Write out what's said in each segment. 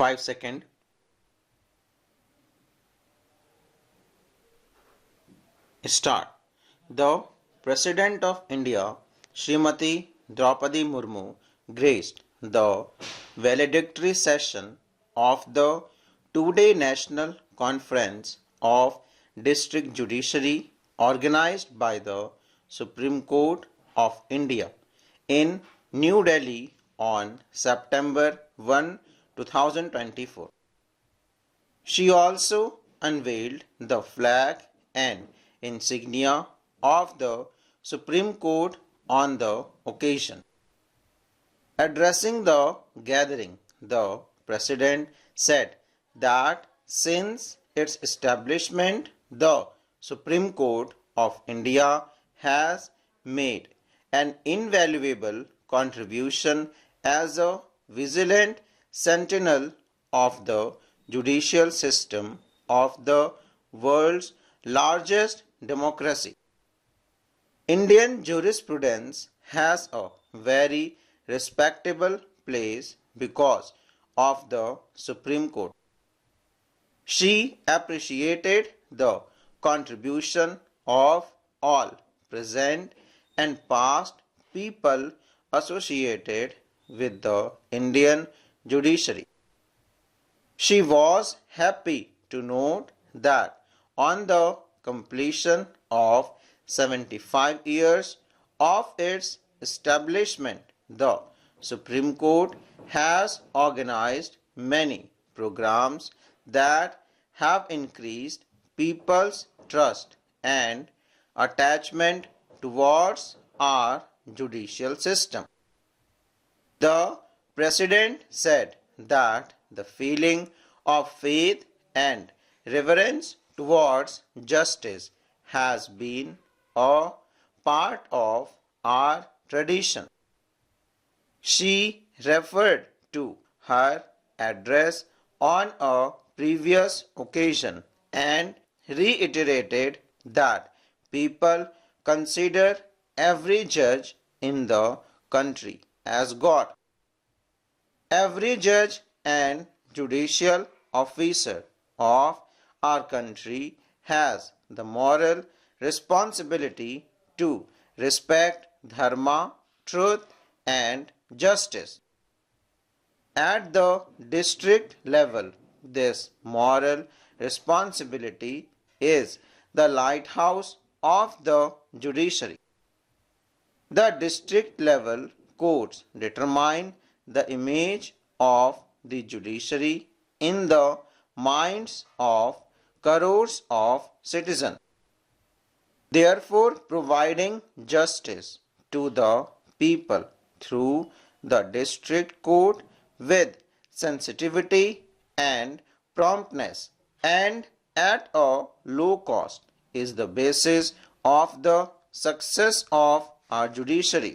5 seconds. Start. The President of India, Srimati Draupadi Murmu, graced the valedictory session of the two-day National Conference of District Judiciary organized by the Supreme Court of India in New Delhi on September 1, 2024. She also unveiled the flag and insignia of the Supreme Court on the occasion. Addressing the gathering, the President said that since its establishment, the Supreme Court of India has made an invaluable contribution as a vigilant sentinel of the judicial system of the world's largest democracy. Indian jurisprudence has a very respectable place because of the Supreme Court. She appreciated the contribution of all present and past people associated with the Indian judiciary. She was happy to note that on the completion of 75 years of its establishment, the Supreme Court has organized many programs that have increased people's trust and attachment towards our judicial system. The President said that the feeling of faith and reverence towards justice has been a part of our tradition. She referred to her address on a previous occasion and reiterated that people consider every judge in the country as God. Every judge and judicial officer of our country has the moral responsibility to respect dharma, truth, and justice. At the district level, this moral responsibility is the lighthouse of the judiciary. The district level courts determine the image of the judiciary in the minds of crores of citizens, therefore providing justice to the people through the district court with sensitivity and promptness and at a low cost is the basis of the success of our judiciary.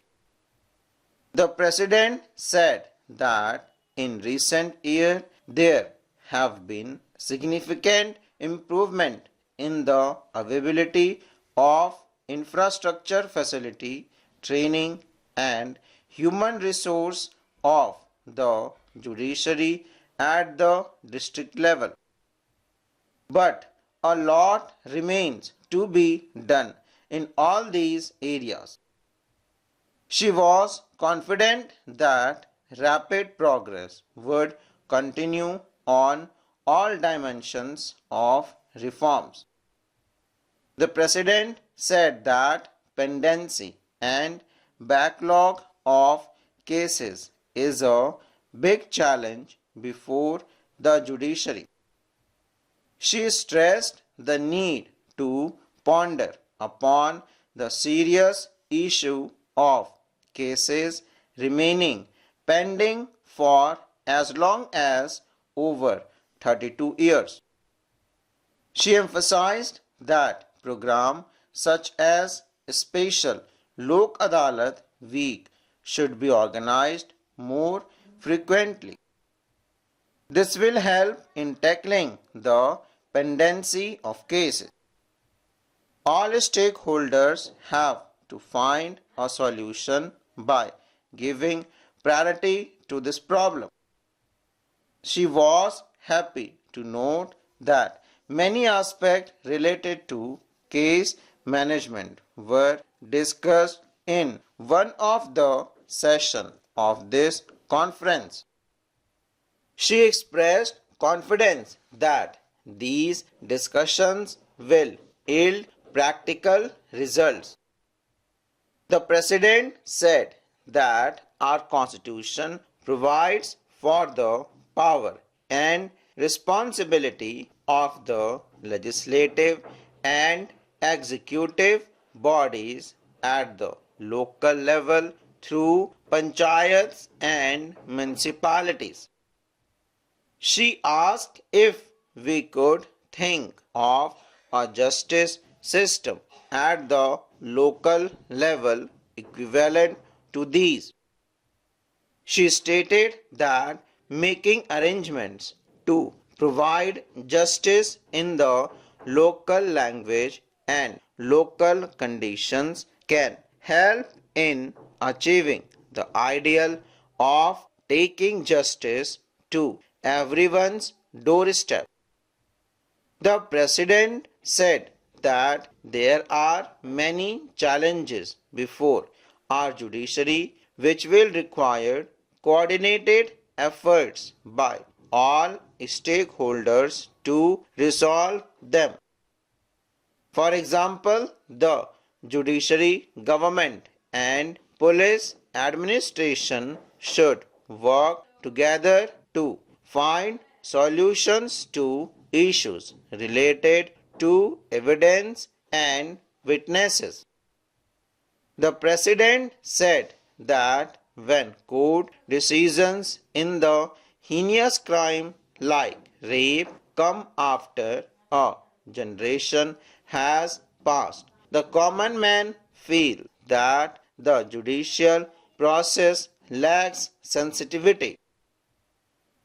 The President said that in recent years there have been significant improvement in the availability of infrastructure facility, training and human resource of the judiciary at the district level. But a lot remains to be done in all these areas. She was confident that rapid progress would continue on all dimensions of reforms. The President said that pendency and backlog of cases is a big challenge before the judiciary. She stressed the need to ponder upon the serious issue of cases remaining pending for as long as over 32 years. She emphasized that programs such as Special Lok Adalat Week should be organized more frequently. This will help in tackling the pendency of cases. All stakeholders have to find a solution by giving priority to this problem. She was happy to note that many aspects related to case management were discussed in one of the sessions of this conference. She expressed confidence that these discussions will yield practical results. The President said that our Constitution provides for the power and responsibility of the legislative and executive bodies at the local level through panchayats and municipalities. She asked if we could think of a justice system at the local level equivalent to these. She stated that making arrangements to provide justice in the local language and local conditions can help in achieving the ideal of taking justice to everyone's doorstep. The President said that there are many challenges before our judiciary which will require coordinated efforts by all stakeholders to resolve them. For example, the judiciary, government, and police administration should work together to find solutions to issues related to evidence and witnesses. The President said that when court decisions in the heinous crime like rape come after a generation has passed, the common man feel that the judicial process lacks sensitivity.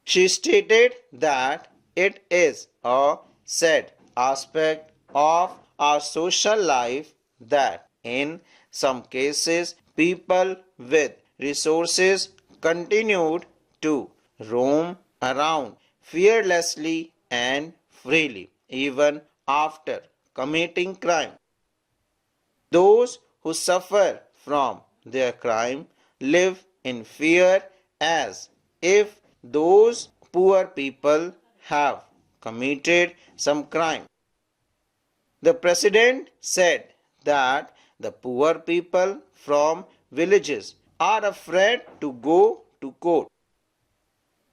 She stated that it is a sad aspect of our social life that in some cases people with resources continued to roam around fearlessly and freely even after committing crime. Those who suffer from their crime live in fear as if those poor people have committed some crime. The President said that the poor people from villages are afraid to go to court.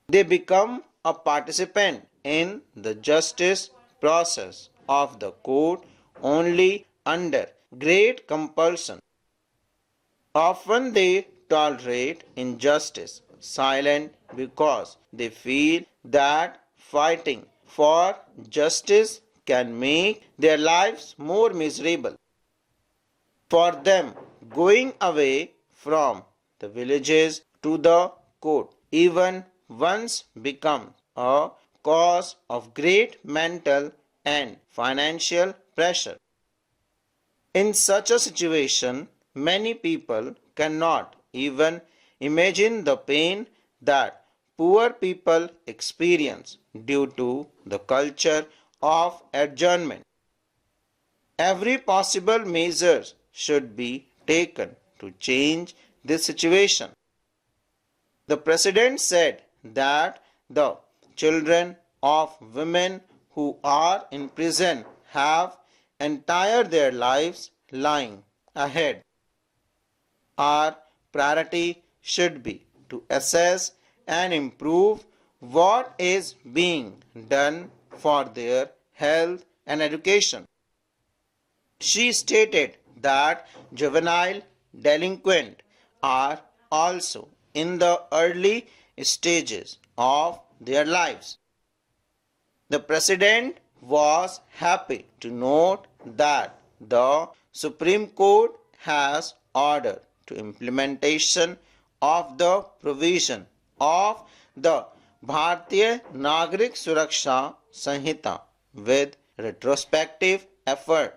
They become a participant in the justice process of the court only under great compulsion. Often they tolerate injustice silent because they feel that fighting for justice can make their lives more miserable. For them, going away from the villages to the court even once becomes a cause of great mental and financial pressure. In such a situation, many people cannot even imagine the pain that poor people experience due to the culture of adjournment. Every possible measure should be taken to change this situation. The President said that the children of women who are in prison have entire their lives lying ahead. Our priority should be to assess and improve what is being done for their health and education. She stated that juvenile delinquents are also in the early stages of their lives. The President was happy to note that the Supreme Court has ordered to implementation of the provision of the Bharatiya Nagrik Suraksha Sanhita with retrospective effort.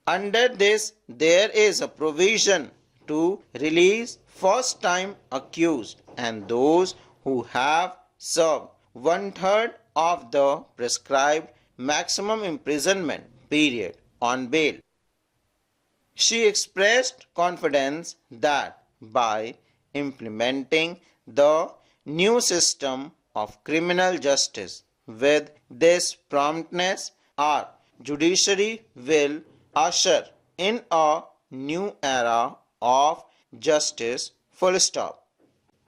Under this, there is a provision to release first-time accused and those who have served one-third of the prescribed maximum imprisonment period on bail. She expressed confidence that by implementing the new system of criminal justice with this promptness, our judiciary will usher in a new era of justice. Full stop.